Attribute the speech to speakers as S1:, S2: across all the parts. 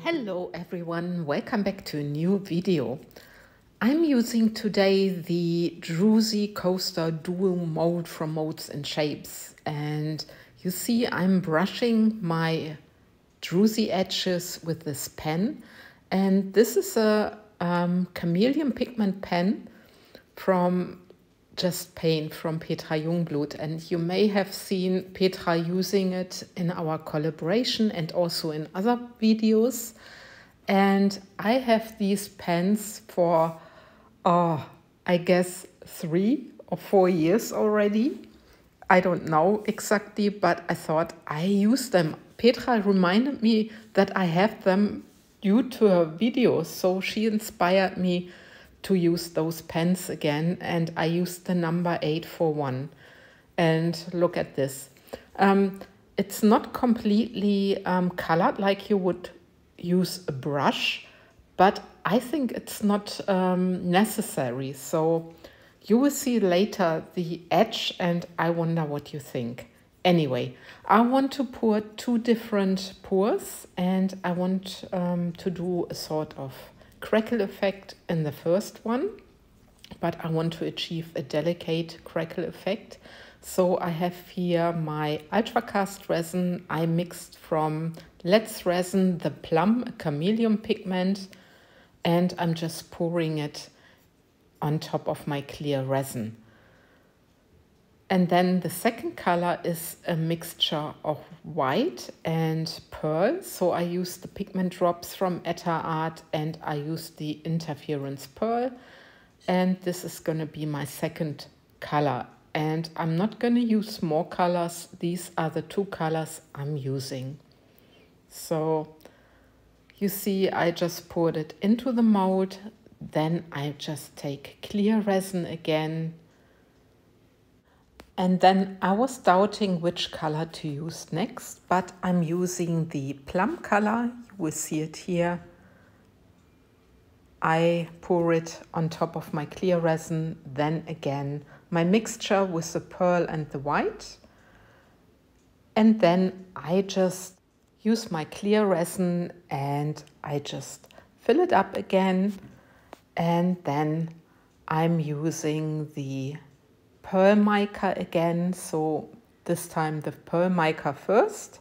S1: Hello everyone, welcome back to a new video. I'm using today the Druzy Coaster Duo Mold from Molds&Shapes, and you see I'm brushing my Druzy edges with this pen, and this is a Chameleon Pigment pen from Just Paint from Petra Jungblut, and you may have seen Petra using it in our collaboration and also in other videos. And I have these pens for I guess 3 or 4 years already. I don't know exactly, but I thought I use them. Petra reminded me that I have them due to her videos, so she inspired me to use those pens again, and I used the number 841. And look at this. It's not completely colored like you would use a brush, but I think it's not necessary. So you will see later the edge, and I wonder what you think. Anyway, I want to pour 2 different pours, and I want to do a sort of crackle effect in the first one, but I want to achieve a delicate crackle effect. So I have here my ultracast resin I mixed from Let's Resin, the Plum, a Chameleon Pigment, and I'm just pouring it on top of my clear resin. And then the second color is a mixture of white and pearl. So I used the pigment drops from Etta Art, and I used the interference pearl. And this is going to be my second color. And I'm not going to use more colors. These are the 2 colors I'm using. So you see, I just poured it into the mold. Then I just take clear resin again. And then I was doubting which color to use next, but I'm using the plum color. You will see it here. I pour it on top of my clear resin, then again my mixture with the pearl and the white. And then I just use my clear resin and I just fill it up again. And then I'm using the pearl mica again, so this time the pearl mica first.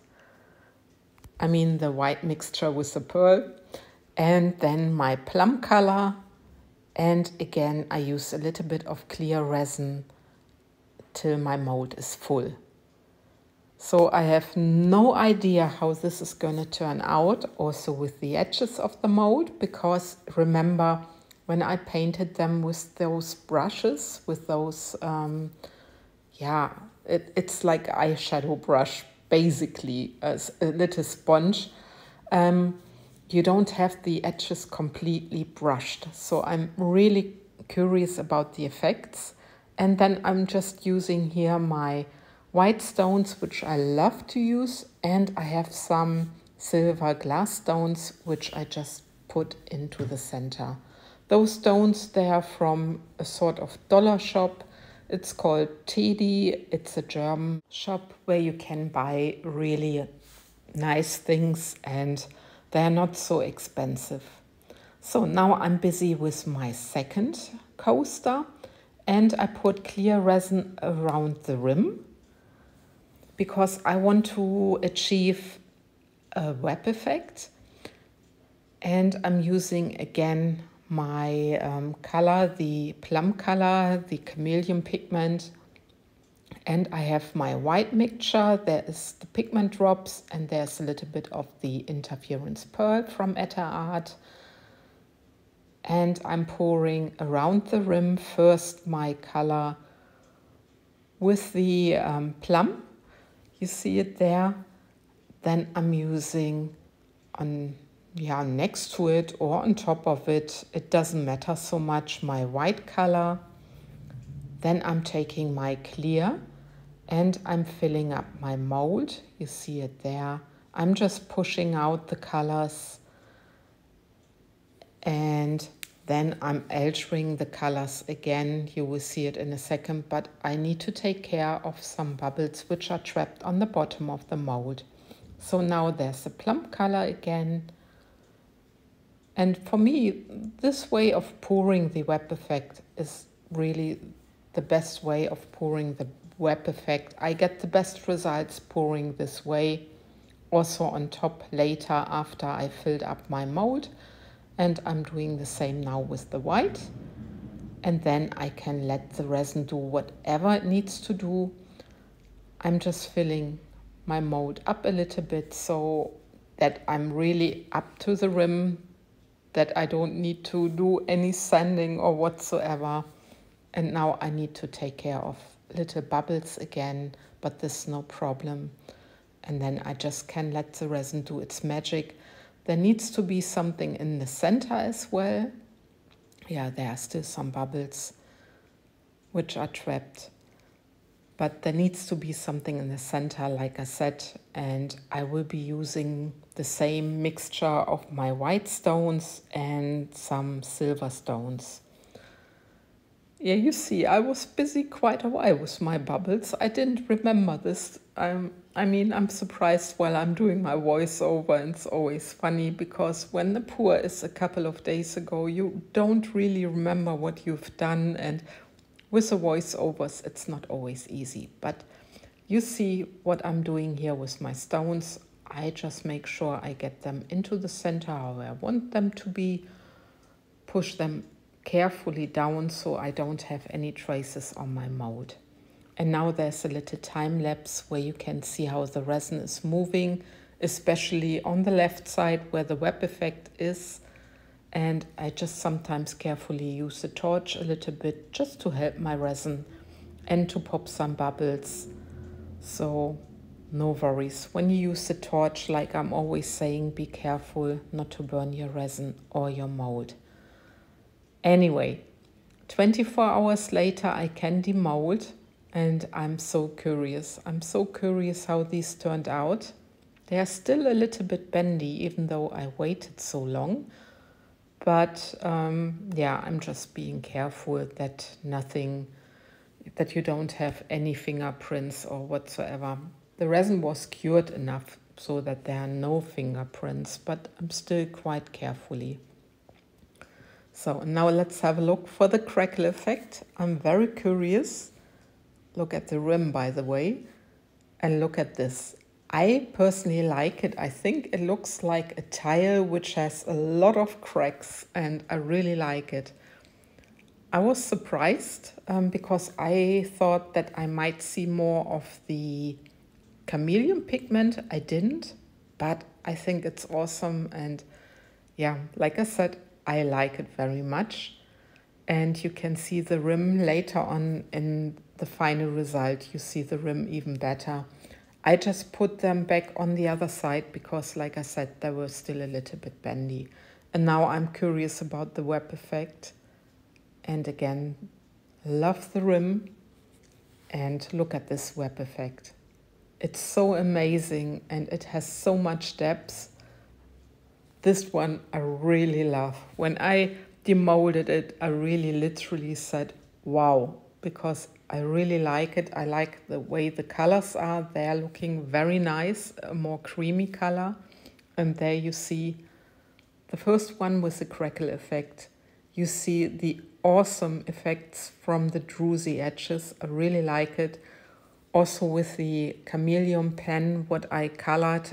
S1: I mean the white mixture with the pearl. And then my plum color. And again, I use a little bit of clear resin till my mold is full. So I have no idea how this is going to turn out, also with the edges of the mold, because remember, when I painted them with those brushes, with those, it's like eyeshadow brush, basically, as a little sponge. You don't have the edges completely brushed. So I'm really curious about the effects. And then I'm just using here my white stones, which I love to use. And I have some silver glass stones, which I just put into the center. Those stones, they are from a sort of dollar shop. It's called Teddy. It's a German shop where you can buy really nice things, and they're not so expensive. So now I'm busy with my second coaster, and I put clear resin around the rim because I want to achieve a web effect. And I'm using again my color, the plum color, the Chameleon Pigment. And I have my white mixture, there is the pigment drops, and there's a little bit of the interference pearl from Etta Art. And I'm pouring around the rim first my color with the plum. You see it there. Then I'm using next to it or on top of it, it doesn't matter so much, my white color. Then I'm taking my clear and I'm filling up my mold. You see it there. I'm just pushing out the colors, and then I'm altering the colors again. You will see it in a second, but I need to take care of some bubbles which are trapped on the bottom of the mold. So now there's the plum color again. And for me, this way of pouring the web effect is really the best way of pouring the web effect. I get the best results pouring this way, also on top later after I filled up my mold. And I'm doing the same now with the white. And then I can let the resin do whatever it needs to do. I'm just filling my mold up a little bit so that I'm really up to the rim, that I don't need to do any sanding or whatsoever. And now I need to take care of little bubbles again, but this is no problem. And then I just can let the resin do its magic. There needs to be something in the center as well. Yeah, there are still some bubbles which are trapped. But there needs to be something in the center, like I said, and I will be using the same mixture of my white stones and some silver stones. Yeah, you see, I was busy quite a while with my bubbles. I didn't remember this. I mean, I'm surprised while I'm doing my voiceover, and it's always funny because when the pour is a couple of days ago, you don't really remember what you've done, and with the voiceovers, it's not always easy. But you see what I'm doing here with my stones. I just make sure I get them into the center how I want them to be, push them carefully down so I don't have any traces on my mold. And now there's a little time lapse where you can see how the resin is moving, especially on the left side where the web effect is. And I just sometimes carefully use the torch a little bit just to help my resin and to pop some bubbles. So no worries. When you use the torch, like I'm always saying, be careful not to burn your resin or your mold. Anyway, 24 hours later I can demold, and I'm so curious. I'm so curious how these turned out. They are still a little bit bendy even though I waited so long. But yeah, I'm just being careful that that you don't have any fingerprints or whatsoever. The resin was cured enough so that there are no fingerprints, but I'm still quite carefully. So now let's have a look for the crackle effect. I'm very curious. Look at the rim, by the way, and look at this. I personally like it. I think it looks like a tile which has a lot of cracks, and I really like it. I was surprised because I thought that I might see more of the Chameleon Pigment. I didn't, but I think it's awesome. And yeah, like I said, I like it very much. And you can see the rim later on in the final result. You see the rim even better. I just put them back on the other side because, like I said, they were still a little bit bendy. And now I'm curious about the web effect. And again, love the rim. And look at this web effect. It's so amazing and it has so much depth. This one I really love. When I demolded it, I really literally said, wow, because I really like it. I like the way the colors are. They're looking very nice, a more creamy color. And there you see the first one with the crackle effect. You see the awesome effects from the druzy edges. I really like it. Also with the chameleon pen, what I colored,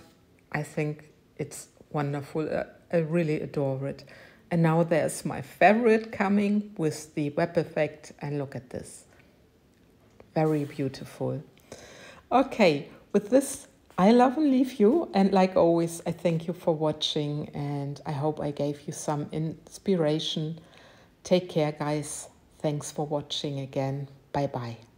S1: I think it's wonderful. I really adore it. And now there's my favorite coming with the web effect. And look at this. Very beautiful. Okay, with this, I love and leave you. And like always, I thank you for watching. And I hope I gave you some inspiration. Take care, guys. Thanks for watching again. Bye-bye.